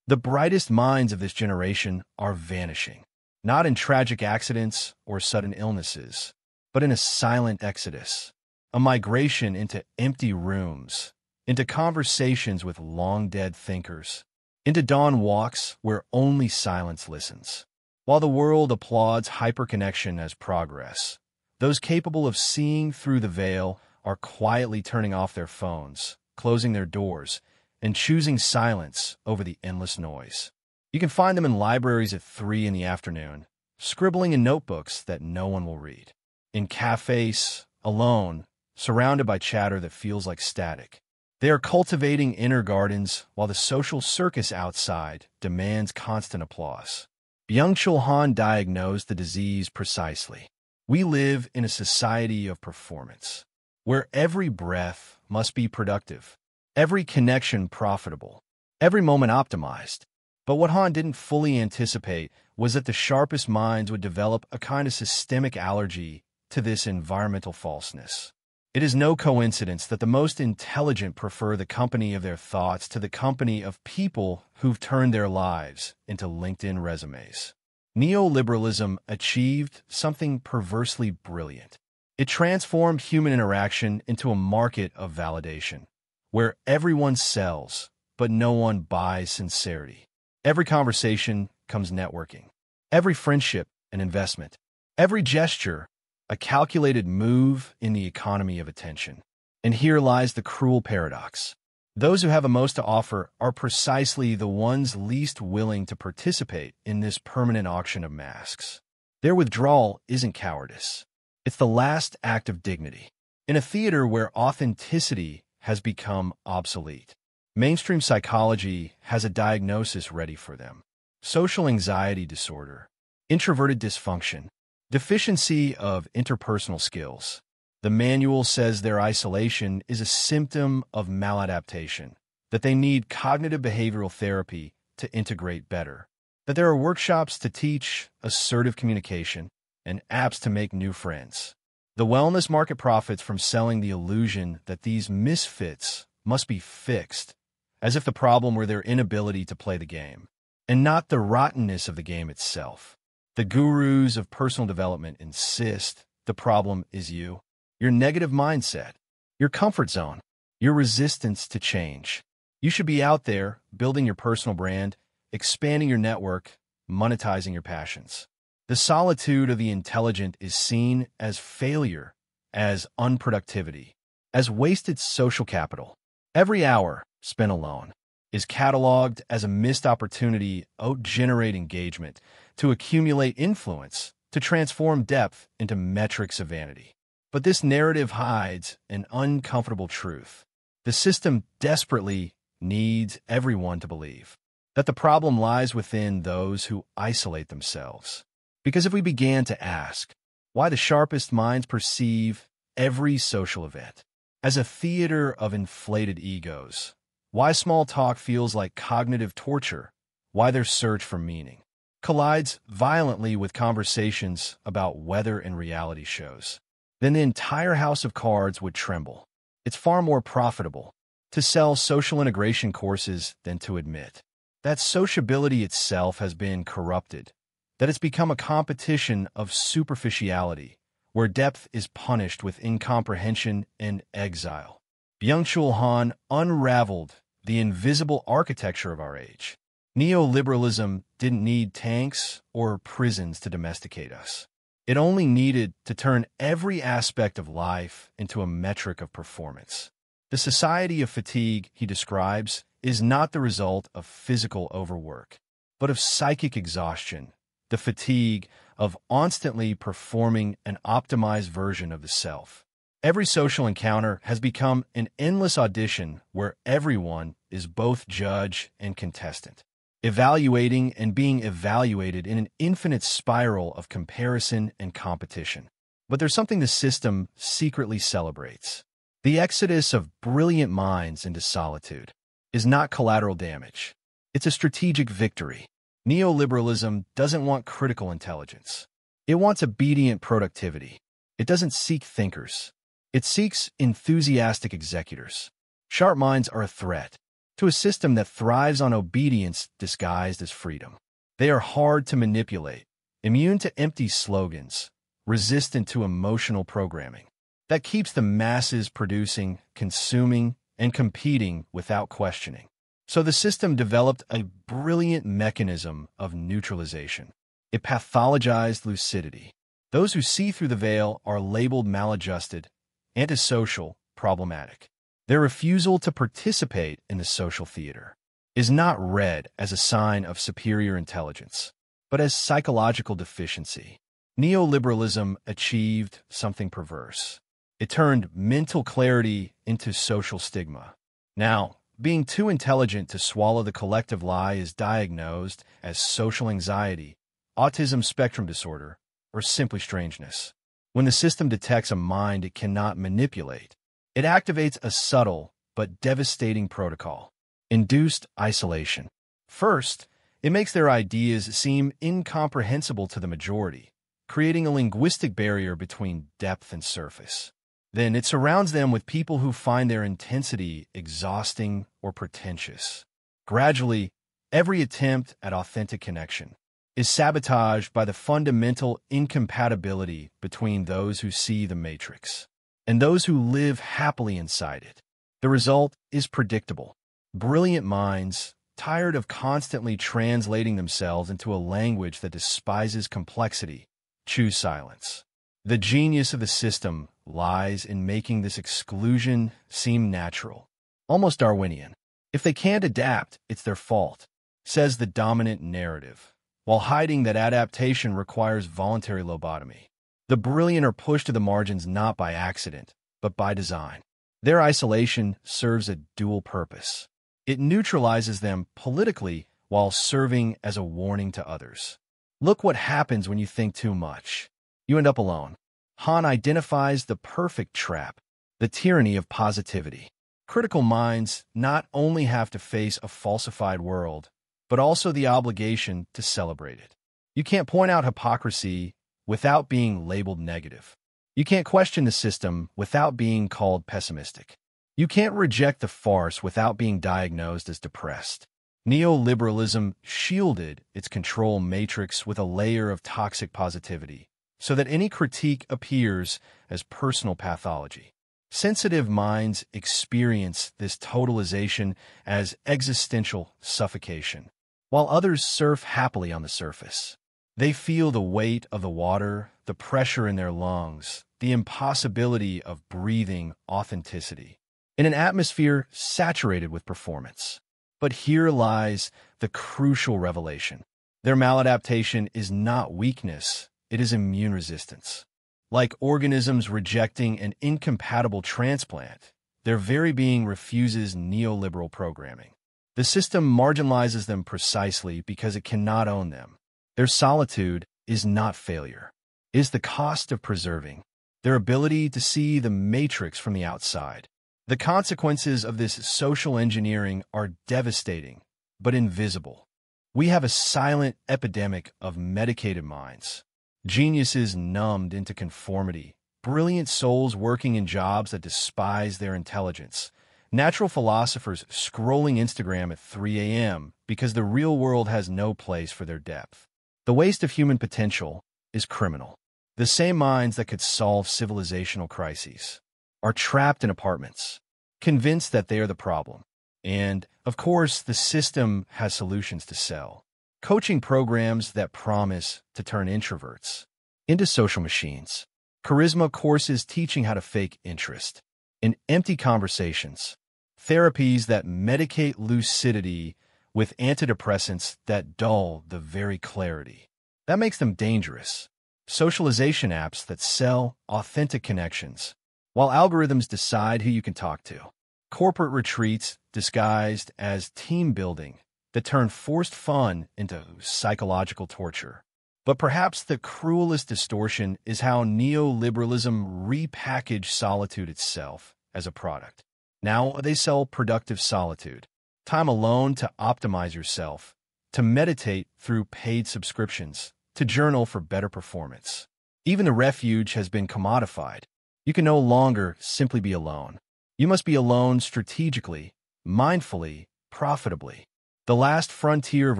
The brightest minds of this generation are vanishing, not in tragic accidents or sudden illnesses, but in a silent exodus, a migration into empty rooms, into conversations with long-dead thinkers, into dawn walks where only silence listens. While the world applauds hyperconnection as progress, those capable of seeing through the veil are quietly turning off their phones, closing their doors, and choosing silence over the endless noise. You can find them in libraries at 3 in the afternoon, scribbling in notebooks that no one will read, in cafes, alone, surrounded by chatter that feels like static. They are cultivating inner gardens while the social circus outside demands constant applause. Byung-Chul Han diagnosed the disease precisely. We live in a society of performance, where every breath must be productive, every connection profitable, every moment optimized. But what Han didn't fully anticipate was that the sharpest minds would develop a kind of systemic allergy to this environmental falseness. It is no coincidence that the most intelligent prefer the company of their thoughts to the company of people who've turned their lives into LinkedIn resumes. Neoliberalism achieved something perversely brilliant. It transformed human interaction into a market of validation, where everyone sells, but no one buys sincerity. Every conversation comes networking. Every friendship, an investment. Every gesture, a calculated move in the economy of attention. And here lies the cruel paradox. Those who have the most to offer are precisely the ones least willing to participate in this permanent auction of masks. Their withdrawal isn't cowardice. It's the last act of dignity. In a theater where authenticity has become obsolete, mainstream psychology has a diagnosis ready for them. Social anxiety disorder, introverted dysfunction, deficiency of interpersonal skills. The manual says their isolation is a symptom of maladaptation, that they need cognitive behavioral therapy to integrate better, that there are workshops to teach assertive communication and apps to make new friends. The wellness market profits from selling the illusion that these misfits must be fixed, as if the problem were their inability to play the game, and not the rottenness of the game itself. The gurus of personal development insist the problem is you, your negative mindset, your comfort zone, your resistance to change. You should be out there building your personal brand, expanding your network, monetizing your passions. The solitude of the intelligent is seen as failure, as unproductivity, as wasted social capital. Every hour spent alone is cataloged as a missed opportunity to generate engagement, to accumulate influence, to transform depth into metrics of vanity. But this narrative hides an uncomfortable truth. The system desperately needs everyone to believe that the problem lies within those who isolate themselves. Because if we began to ask why the sharpest minds perceive every social event as a theater of inflated egos, why small talk feels like cognitive torture, why their search for meaning collides violently with conversations about weather and reality shows, then the entire house of cards would tremble. It's far more profitable to sell social integration courses than to admit that sociability itself has been corrupted, that it's become a competition of superficiality, where depth is punished with incomprehension and exile. Byung-Chul Han unraveled the invisible architecture of our age. Neoliberalism didn't need tanks or prisons to domesticate us. It only needed to turn every aspect of life into a metric of performance. The society of fatigue, he describes, is not the result of physical overwork, but of psychic exhaustion, the fatigue of constantly performing an optimized version of the self. Every social encounter has become an endless audition where everyone is both judge and contestant, evaluating and being evaluated in an infinite spiral of comparison and competition. But there's something the system secretly celebrates. The exodus of brilliant minds into solitude is not collateral damage. It's a strategic victory. Neoliberalism doesn't want critical intelligence. It wants obedient productivity. It doesn't seek thinkers. It seeks enthusiastic executors. Sharp minds are a threat. to a system that thrives on obedience disguised as freedom. They are hard to manipulate, immune to empty slogans, resistant to emotional programming. That keeps the masses producing, consuming, and competing without questioning. So the system developed a brilliant mechanism of neutralization. It pathologized lucidity. Those who see through the veil are labeled maladjusted, antisocial, problematic. Their refusal to participate in the social theater is not read as a sign of superior intelligence, but as psychological deficiency. Neoliberalism achieved something perverse. It turned mental clarity into social stigma. Now, being too intelligent to swallow the collective lie is diagnosed as social anxiety, autism spectrum disorder, or simply strangeness. When the system detects a mind it cannot manipulate, it activates a subtle but devastating protocol: induced isolation. First, it makes their ideas seem incomprehensible to the majority, creating a linguistic barrier between depth and surface. Then it surrounds them with people who find their intensity exhausting or pretentious. Gradually, every attempt at authentic connection is sabotaged by the fundamental incompatibility between those who see the matrix and those who live happily inside it. The result is predictable. Brilliant minds, tired of constantly translating themselves into a language that despises complexity, choose silence. The genius of the system lies in making this exclusion seem natural, almost Darwinian. If they can't adapt, it's their fault, says the dominant narrative, while hiding that adaptation requires voluntary lobotomy. The brilliant are pushed to the margins not by accident, but by design. Their isolation serves a dual purpose. It neutralizes them politically while serving as a warning to others. Look what happens when you think too much. You end up alone. Han identifies the perfect trap, the tyranny of positivity. Critical minds not only have to face a falsified world, but also the obligation to celebrate it. You can't point out hypocrisy without being labeled negative. You can't question the system without being called pessimistic. You can't reject the farce without being diagnosed as depressed. Neoliberalism shielded its control matrix with a layer of toxic positivity, so that any critique appears as personal pathology. Sensitive minds experience this totalization as existential suffocation, while others surf happily on the surface. They feel the weight of the water, the pressure in their lungs, the impossibility of breathing authenticity, in an atmosphere saturated with performance. But here lies the crucial revelation. Their maladaptation is not weakness, it is immune resistance. Like organisms rejecting an incompatible transplant, their very being refuses neoliberal programming. The system marginalizes them precisely because it cannot own them. Their solitude is not failure. It is the cost of preserving their ability to see the matrix from the outside. The consequences of this social engineering are devastating, but invisible. We have a silent epidemic of medicated minds. Geniuses numbed into conformity, brilliant souls working in jobs that despise their intelligence, natural philosophers scrolling Instagram at 3 a.m. because the real world has no place for their depth. The waste of human potential is criminal. The same minds that could solve civilizational crises are trapped in apartments, convinced that they are the problem. And, of course, the system has solutions to sell. Coaching programs that promise to turn introverts into social machines. Charisma courses teaching how to fake interest in empty conversations. Therapies that medicate lucidity with antidepressants that dull the very clarity. That makes them dangerous. Socialization apps that sell authentic connections, while algorithms decide who you can talk to. Corporate retreats disguised as team building that turn forced fun into psychological torture. But perhaps the cruelest distortion is how neoliberalism repackaged solitude itself as a product. Now they sell productive solitude, time alone to optimize yourself, to meditate through paid subscriptions, to journal for better performance. Even the refuge has been commodified. You can no longer simply be alone. You must be alone strategically, mindfully, profitably. The last frontier of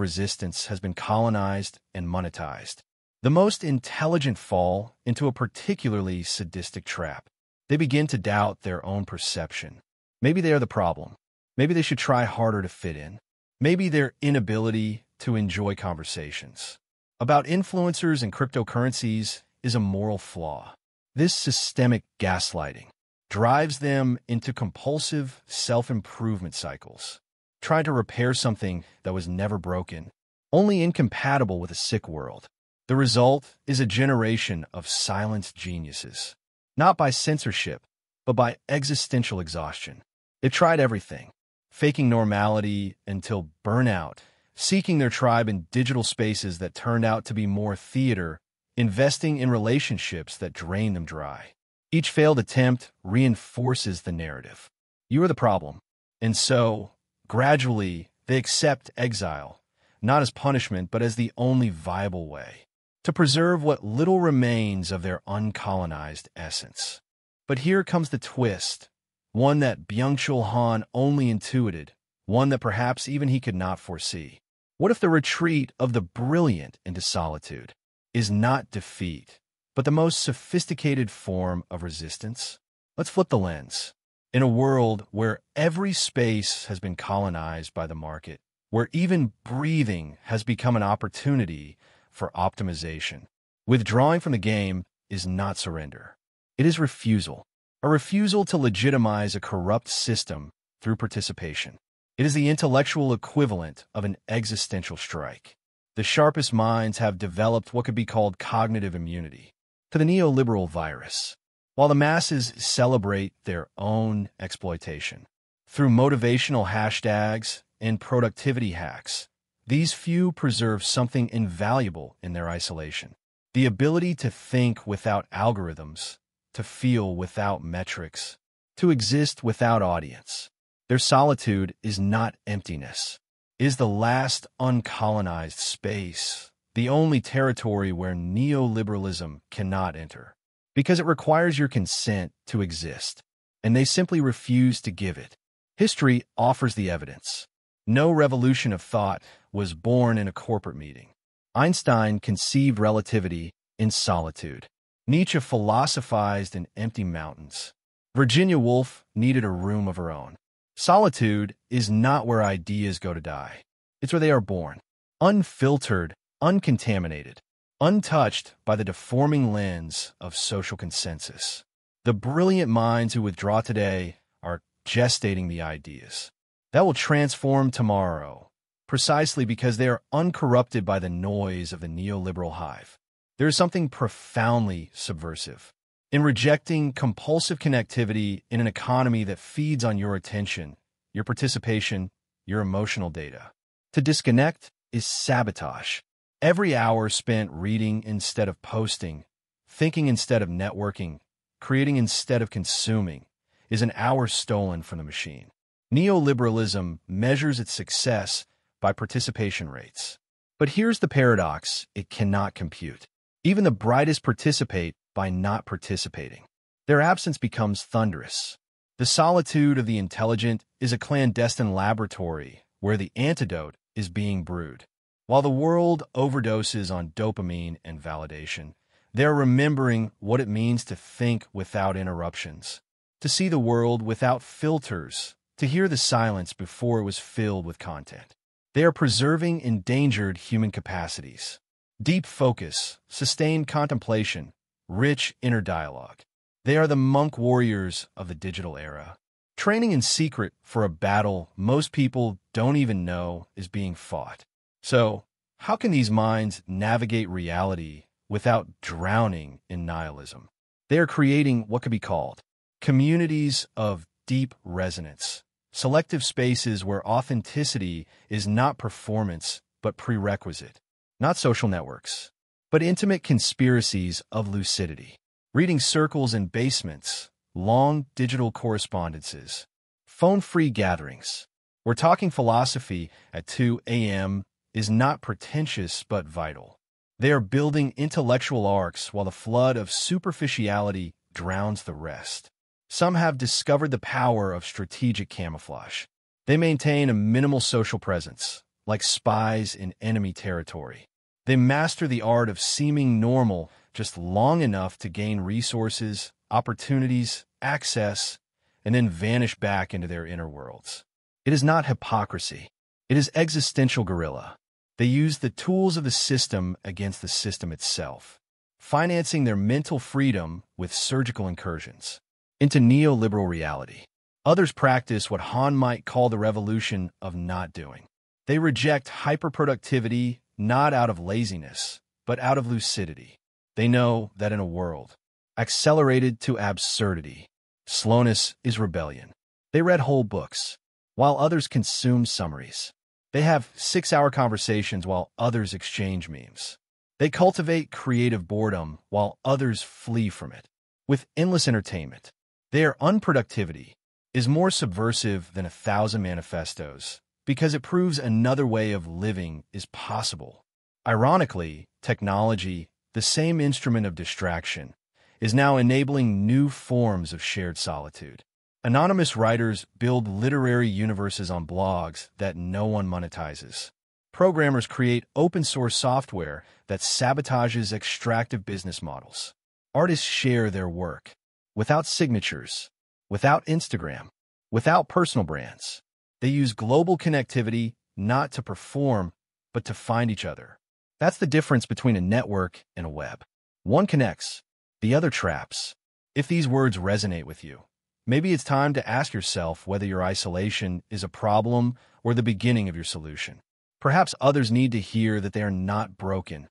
resistance has been colonized and monetized. The most intelligent fall into a particularly sadistic trap. They begin to doubt their own perception. Maybe they are the problem. Maybe they should try harder to fit in. Maybe their inability to enjoy conversations about influencers and cryptocurrencies is a moral flaw. This systemic gaslighting drives them into compulsive self-improvement cycles, trying to repair something that was never broken, only incompatible with a sick world. The result is a generation of silenced geniuses, not by censorship, but by existential exhaustion. They tried everything, faking normality until burnout, seeking their tribe in digital spaces that turned out to be more theater, investing in relationships that drain them dry. Each failed attempt reinforces the narrative. You are the problem. And so, gradually, they accept exile, not as punishment, but as the only viable way to preserve what little remains of their uncolonized essence. But here comes the twist, one that Byung-Chul Han only intuited, one that perhaps even he could not foresee. What if the retreat of the brilliant into solitude is not defeat, but the most sophisticated form of resistance? Let's flip the lens. In a world where every space has been colonized by the market, where even breathing has become an opportunity for optimization, withdrawing from the game is not surrender. It is refusal, a refusal to legitimize a corrupt system through participation. It is the intellectual equivalent of an existential strike. The sharpest minds have developed what could be called cognitive immunity to the neoliberal virus, while the masses celebrate their own exploitation. Through motivational hashtags and productivity hacks, these few preserve something invaluable in their isolation: the ability to think without algorithms, to feel without metrics, to exist without audience. Their solitude is not emptiness, it is the last uncolonized space, the only territory where neoliberalism cannot enter, because it requires your consent to exist, and they simply refuse to give it. History offers the evidence. No revolution of thought was born in a corporate meeting. Einstein conceived relativity in solitude. Nietzsche philosophized in empty mountains. Virginia Woolf needed a room of her own. Solitude is not where ideas go to die. It's where they are born, unfiltered, uncontaminated, untouched by the deforming lens of social consensus. The brilliant minds who withdraw today are gestating the ideas that will transform tomorrow, precisely because they are uncorrupted by the noise of the neoliberal hive. There is something profoundly subversive in rejecting compulsive connectivity in an economy that feeds on your attention, your participation, your emotional data. To disconnect is sabotage. Every hour spent reading instead of posting, thinking instead of networking, creating instead of consuming, is an hour stolen from the machine. Neoliberalism measures its success by participation rates. But here's the paradox it cannot compute. Even the brightest participate by not participating. Their absence becomes thunderous. The solitude of the intelligent is a clandestine laboratory where the antidote is being brewed. While the world overdoses on dopamine and validation, they're remembering what it means to think without interruptions, to see the world without filters, to hear the silence before it was filled with content. They are preserving endangered human capacities: deep focus, sustained contemplation, rich inner dialogue. They are the monk warriors of the digital era, training in secret for a battle most people don't even know is being fought. So, how can these minds navigate reality without drowning in nihilism? They are creating what could be called communities of deep resonance, selective spaces where authenticity is not performance but prerequisite, not social networks, but intimate conspiracies of lucidity. Reading circles in basements, long digital correspondences, phone-free gatherings. We're talking philosophy at 2 a.m. is not pretentious but vital. They are building intellectual arcs while the flood of superficiality drowns the rest. Some have discovered the power of strategic camouflage. They maintain a minimal social presence, like spies in enemy territory. They master the art of seeming normal just long enough to gain resources, opportunities, access, and then vanish back into their inner worlds. It is not hypocrisy. It is existential guerrilla. They use the tools of the system against the system itself, financing their mental freedom with surgical incursions into neoliberal reality. Others practice what Han might call the revolution of not doing. They reject hyperproductivity not out of laziness, but out of lucidity. They know that in a world accelerated to absurdity, slowness is rebellion. They read whole books, while others consume summaries. They have 6-hour conversations while others exchange memes. They cultivate creative boredom while others flee from it. With endless entertainment, their unproductivity is more subversive than 1,000 manifestos because it proves another way of living is possible. Ironically, technology, the same instrument of distraction, is now enabling new forms of shared solitude. Anonymous writers build literary universes on blogs that no one monetizes. Programmers create open-source software that sabotages extractive business models. Artists share their work without signatures, without Instagram, without personal brands. They use global connectivity not to perform, but to find each other. That's the difference between a network and a web. One connects, the other traps. If these words resonate with you, maybe it's time to ask yourself whether your isolation is a problem or the beginning of your solution. Perhaps others need to hear that they are not broken,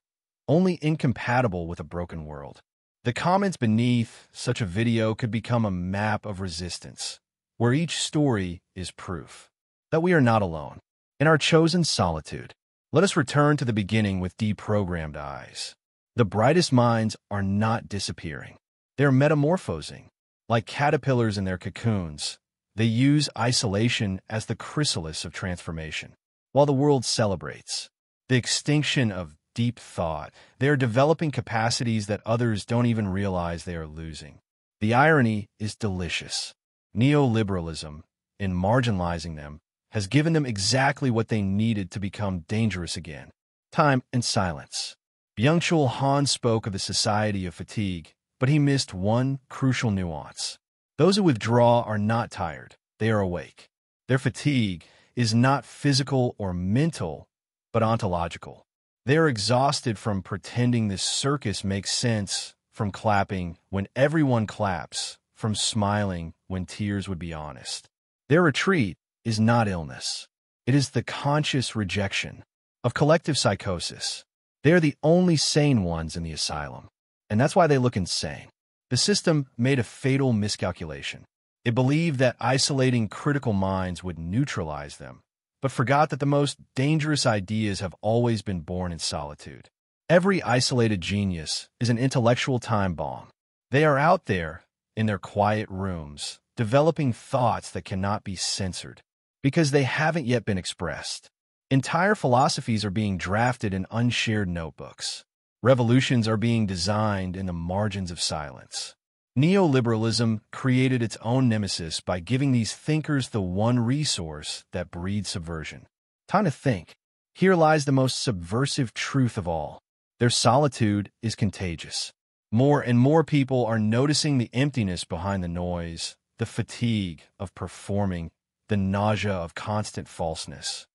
only incompatible with a broken world. The comments beneath such a video could become a map of resistance, where each story is proof that we are not alone. In our chosen solitude, let us return to the beginning with deprogrammed eyes. The brightest minds are not disappearing. They are metamorphosing. Like caterpillars in their cocoons, they use isolation as the chrysalis of transformation. While the world celebrates the extinction of deep thought, they are developing capacities that others don't even realize they are losing. The irony is delicious. Neoliberalism, in marginalizing them, has given them exactly what they needed to become dangerous again: time and silence. Byung-Chul Han spoke of the society of fatigue, but he missed one crucial nuance. Those who withdraw are not tired, they are awake. Their fatigue is not physical or mental, but ontological. They are exhausted from pretending this circus makes sense, from clapping when everyone claps, from smiling when tears would be honest. Their retreat is not illness. It is the conscious rejection of collective psychosis. They are the only sane ones in the asylum, and that's why they look insane. The system made a fatal miscalculation. It believed that isolating critical minds would neutralize them, but forgot that the most dangerous ideas have always been born in solitude. Every isolated genius is an intellectual time bomb. They are out there, in their quiet rooms, developing thoughts that cannot be censored, because they haven't yet been expressed. Entire philosophies are being drafted in unshared notebooks. Revolutions are being designed in the margins of silence. Neoliberalism created its own nemesis by giving these thinkers the one resource that breeds subversion: time to think. Here lies the most subversive truth of all. Their solitude is contagious. More and more people are noticing the emptiness behind the noise, the fatigue of performing, the nausea of constant falseness.